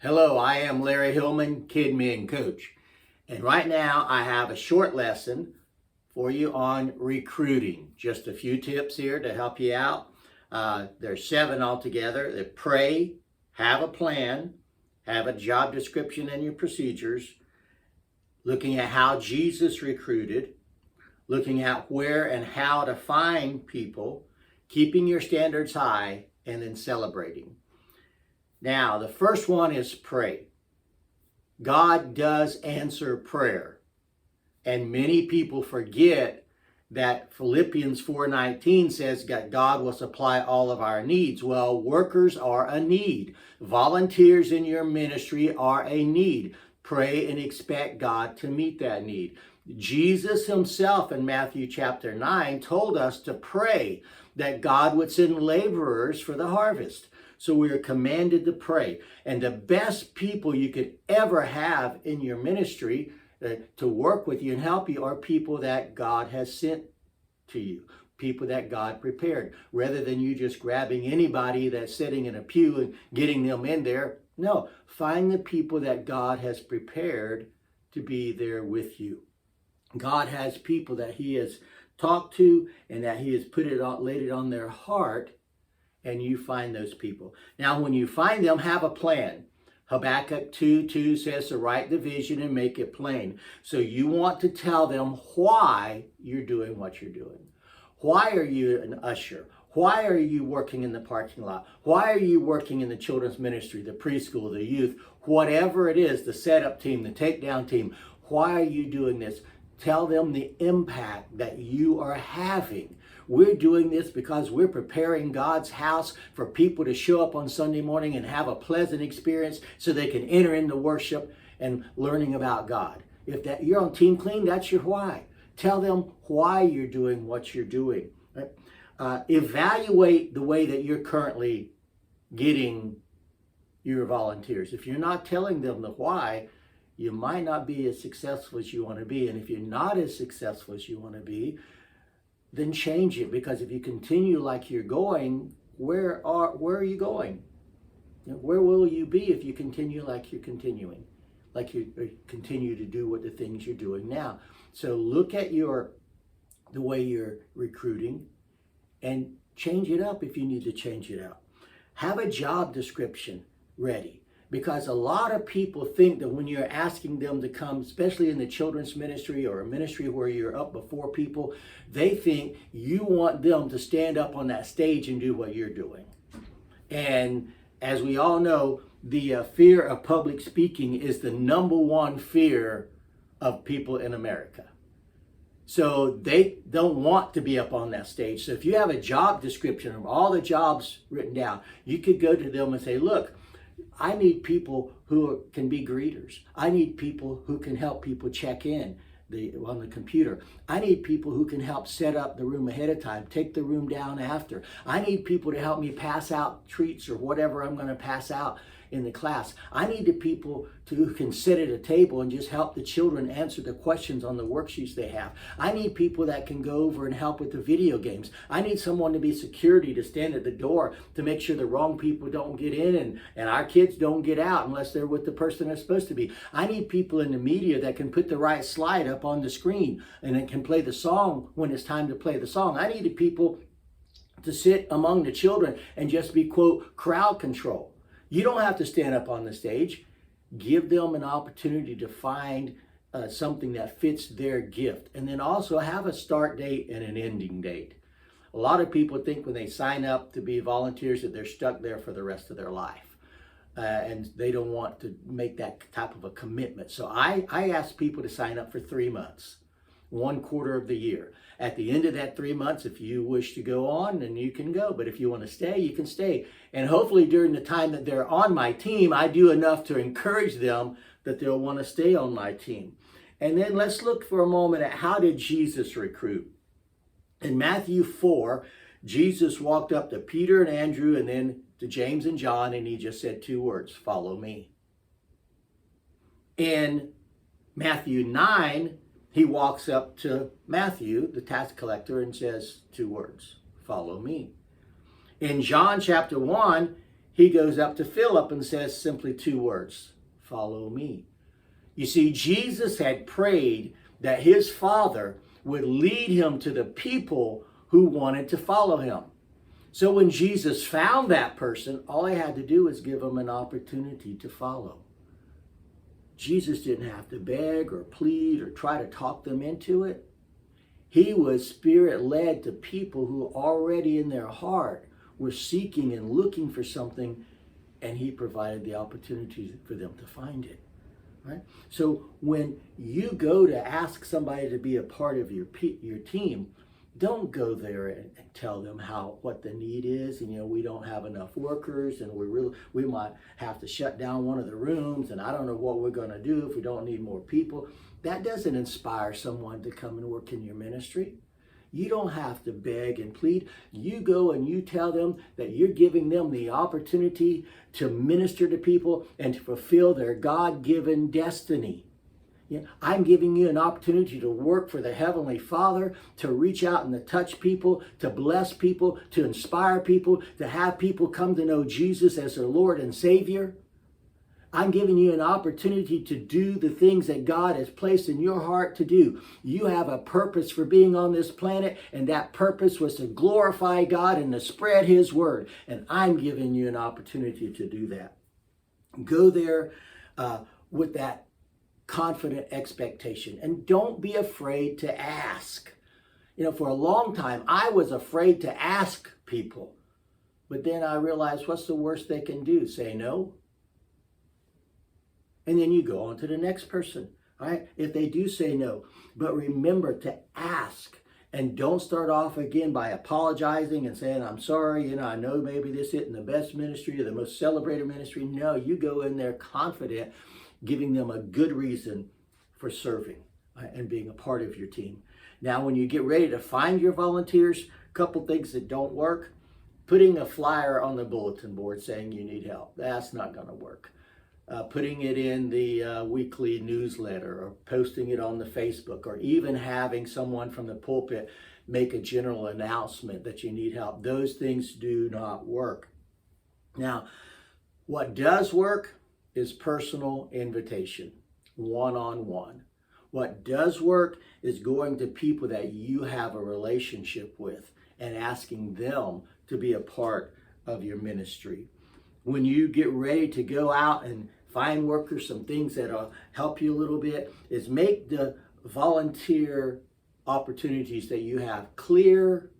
Hello, I am Larry Hillman, Kid Men Coach. And right now I have a short lesson for you on recruiting. Just a few tips here to help you out. There's 7 altogether. Pray, have a plan, have a job description and your procedures, looking at how Jesus recruited, looking at where and how to find people, keeping your standards high, and then celebrating. Now, the first one is pray. God does answer prayer. And many people forget that Philippians 4:19 says that God will supply all of our needs. Well, workers are a need. Volunteers in your ministry are a need. Pray and expect God to meet that need. Jesus himself in Matthew chapter 9 told us to pray that God would send laborers for the harvest. So we are commanded to pray. And the best people you could ever have in your ministry to work with you and help you are people that God has sent to you, people that God prepared, rather than you just grabbing anybody that's sitting in a pew and getting them in there. No, find the people that God has prepared to be there with you. God has people that he has talked to and that he has laid it on their heart, and you find those people. Now, when you find them, have a plan. Habakkuk 2:2 says to write the vision and make it plain. So you want to tell them why you're doing what you're doing. Why are you an usher? Why are you working in the parking lot? Why are you working in the children's ministry, the preschool, the youth, whatever it is, the setup team, the takedown team? Why are you doing this? Tell them the impact that you are having. We're doing this because we're preparing God's house for people to show up on Sunday morning and have a pleasant experience so they can enter into worship and learning about God. If that you're on Team Clean, that's your why. Tell them why you're doing what you're doing. Right? Evaluate the way that you're currently getting your volunteers. If you're not telling them the why, you might not be as successful as you want to be. And if you're not as successful as you want to be, then change it. Because if you continue like you're going, where are you going? Where will you be if you continue like you're continuing? Like you continue to do what the things you're doing now. So look at the way you're recruiting and change it up if you need to change it up. Have a job description ready. Because a lot of people think that when you're asking them to come, especially in the children's ministry or a ministry where you're up before people, they think you want them to stand up on that stage and do what you're doing. And as we all know, the fear of public speaking is the number one fear of people in America. So they don't want to be up on that stage. So if you have a job description of all the jobs written down, you could go to them and say, look, I need people who can be greeters. I need people who can help people check in on the computer. I need people who can help set up the room ahead of time, take the room down after. I need people to help me pass out treats or whatever I'm going to pass out in the class. I need the people who can sit at a table and just help the children answer the questions on the worksheets they have. I need people that can go over and help with the video games. I need someone to be security to stand at the door to make sure the wrong people don't get in and our kids don't get out unless they're with the person they're supposed to be. I need people in the media that can put the right slide up on the screen and it can play the song when it's time to play the song. I need the people to sit among the children and just be, quote, crowd control. You don't have to stand up on the stage. Give them an opportunity to find something that fits their gift. And then also have a start date and an ending date. A lot of people think when they sign up to be volunteers that they're stuck there for the rest of their life. And they don't want to make that type of a commitment. So I ask people to sign up for 3 months, 1/4 of the year. At the end of that 3 months, if you wish to go on, then you can go. But if you want to stay, you can stay. And hopefully during the time that they're on my team, I do enough to encourage them that they'll want to stay on my team. And then let's look for a moment at how did Jesus recruit? In Matthew 4, Jesus walked up to Peter and Andrew and then to James and John, and he just said 2 words, follow me. In Matthew 9, he walks up to Matthew, the tax collector, and says 2 words, follow me. In John chapter 1, he goes up to Philip and says simply 2 words, follow me. You see, Jesus had prayed that his Father would lead him to the people who wanted to follow him. So when Jesus found that person, all he had to do was give them an opportunity to follow. Jesus didn't have to beg or plead or try to talk them into it. He was Spirit-led to people who already in their heart were seeking and looking for something, and he provided the opportunity for them to find it. Right? So when you go to ask somebody to be a part of your team, don't go there and tell them what the need is, and we don't have enough workers, and we might have to shut down one of the rooms, and I don't know what we're going to do if we don't need more people. That doesn't inspire someone to come and work in your ministry. You don't have to beg and plead. You go and you tell them that you're giving them the opportunity to minister to people and to fulfill their God-given destiny. I'm giving you an opportunity to work for the Heavenly Father, to reach out and to touch people, to bless people, to inspire people, to have people come to know Jesus as their Lord and Savior. I'm giving you an opportunity to do the things that God has placed in your heart to do. You have a purpose for being on this planet, and that purpose was to glorify God and to spread His word. And I'm giving you an opportunity to do that. Go there with that confident expectation, and don't be afraid to ask. For a long time, I was afraid to ask people, but then I realized, what's the worst they can do? Say no? And then you go on to the next person, right? If they do say no. But remember to ask, and don't start off again by apologizing and saying, I'm sorry, I know maybe this isn't the best ministry or the most celebrated ministry. No, you go in there confident, giving them a good reason for serving and being a part of your team. Now, when you get ready to find your volunteers, a couple things that don't work. Putting a flyer on the bulletin board saying you need help, that's not going to work. Putting it in the weekly newsletter, or posting it on the Facebook, or even having someone from the pulpit make a general announcement that you need help. Those things do not work. Now, what does work is personal invitation, one-on-one. What does work is going to people that you have a relationship with and asking them to be a part of your ministry. When you get ready to go out and find workers, some things that'll help you a little bit is make the volunteer opportunities that you have clear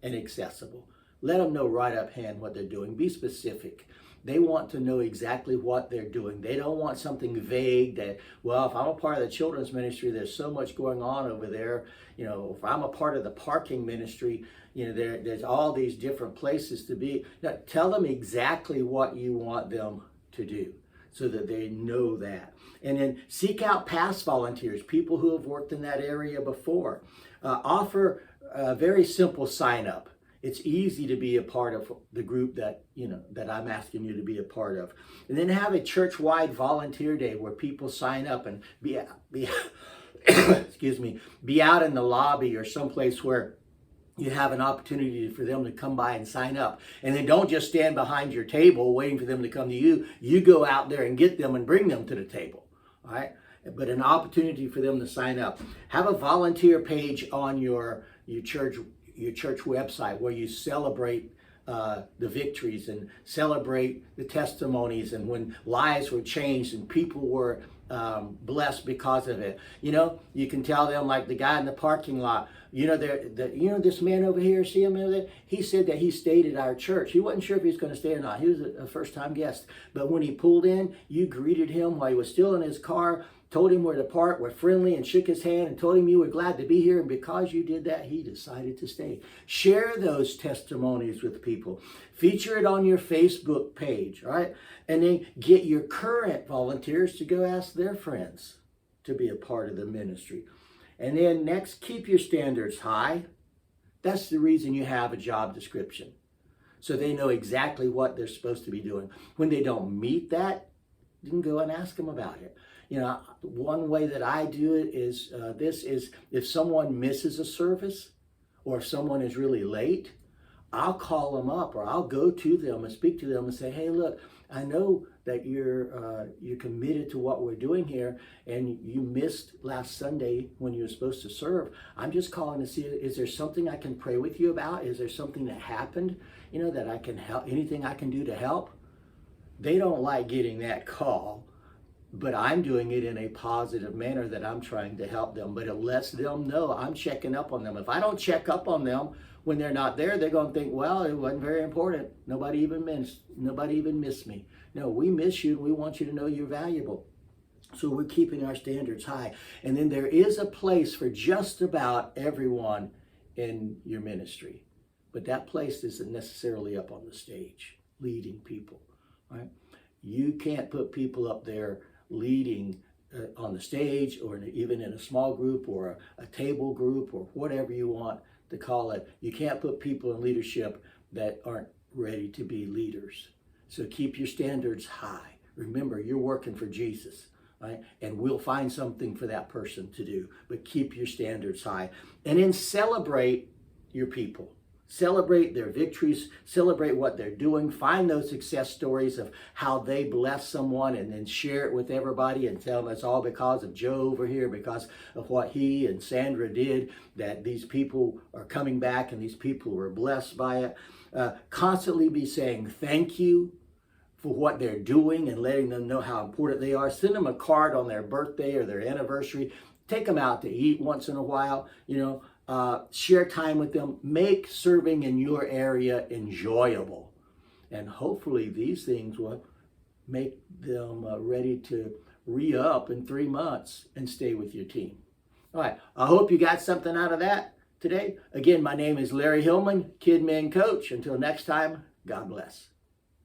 and accessible. Let them know right up hand what they're doing. Be specific. They want to know exactly what they're doing. They don't want something vague that, well, if I'm a part of the children's ministry, there's so much going on over there. If I'm a part of the parking ministry, there's all these different places to be. Now, tell them exactly what you want them to do so that they know that. And then seek out past volunteers, people who have worked in that area before. Offer a very simple sign up. It's easy to be a part of the group that I'm asking you to be a part of. And then have a church-wide volunteer day where people sign up and be excuse me, be out in the lobby or someplace where you have an opportunity for them to come by and sign up. And then don't just stand behind your table waiting for them to come to you. You go out there and get them and bring them to the table. All right? But an opportunity for them to sign up. Have a volunteer page on your church website where you celebrate the victories and celebrate the testimonies and when lives were changed and people were blessed because of it. You can tell them, like the guy in the parking lot, this man over here, see him over there? He said that he stayed at our church. He wasn't sure if he was going to stay or not. He was a first-time guest. But when he pulled in, you greeted him while he was still in his car, told him where to park, were friendly, and shook his hand and told him you were glad to be here. And because you did that, he decided to stay. Share those testimonies with people. Feature it on your Facebook page, right? And then get your current volunteers to go ask their friends to be a part of the ministry. And then next, keep your standards high. That's the reason you have a job description. So they know exactly what they're supposed to be doing. When they don't meet that, you can go and ask them about it. One way that I do it is if someone misses a service or if someone is really late, I'll call them up, or I'll go to them and speak to them and say, hey, look, I know that you're committed to what we're doing here, and you missed last Sunday when you were supposed to serve. I'm just calling to see, is there something I can pray with you about? Is there something that happened, that I can help, anything I can do to help? They don't like getting that call, but I'm doing it in a positive manner, that I'm trying to help them. But it lets them know I'm checking up on them. If I don't check up on them when they're not there, they're going to think, well, it wasn't very important. Nobody even missed me. No, we miss you, and we want you to know you're valuable. So we're keeping our standards high. And then there is a place for just about everyone in your ministry. But that place isn't necessarily up on the stage leading people, right? You can't put people up there leading on the stage, or even in a small group, or a table group, or whatever you want to call it. You can't put people in leadership that aren't ready to be leaders. So keep your standards high. Remember, you're working for Jesus, right? And we'll find something for that person to do. But keep your standards high. And then celebrate your people. Celebrate their victories, celebrate what they're doing, find those success stories of how they bless someone, and then share it with everybody and tell them it's all because of Joe over here, because of what he and Sandra did, that these people are coming back and these people were blessed by it. Constantly be saying thank you for what they're doing and letting them know how important they are. Send them a card on their birthday or their anniversary. Take them out to eat once in a while, share time with them. Make serving in your area enjoyable. And hopefully these things will make them ready to re-up in 3 months and stay with your team. All right, I hope you got something out of that today. Again, my name is Larry Hillman, Kid Men Coach. Until next time, God bless.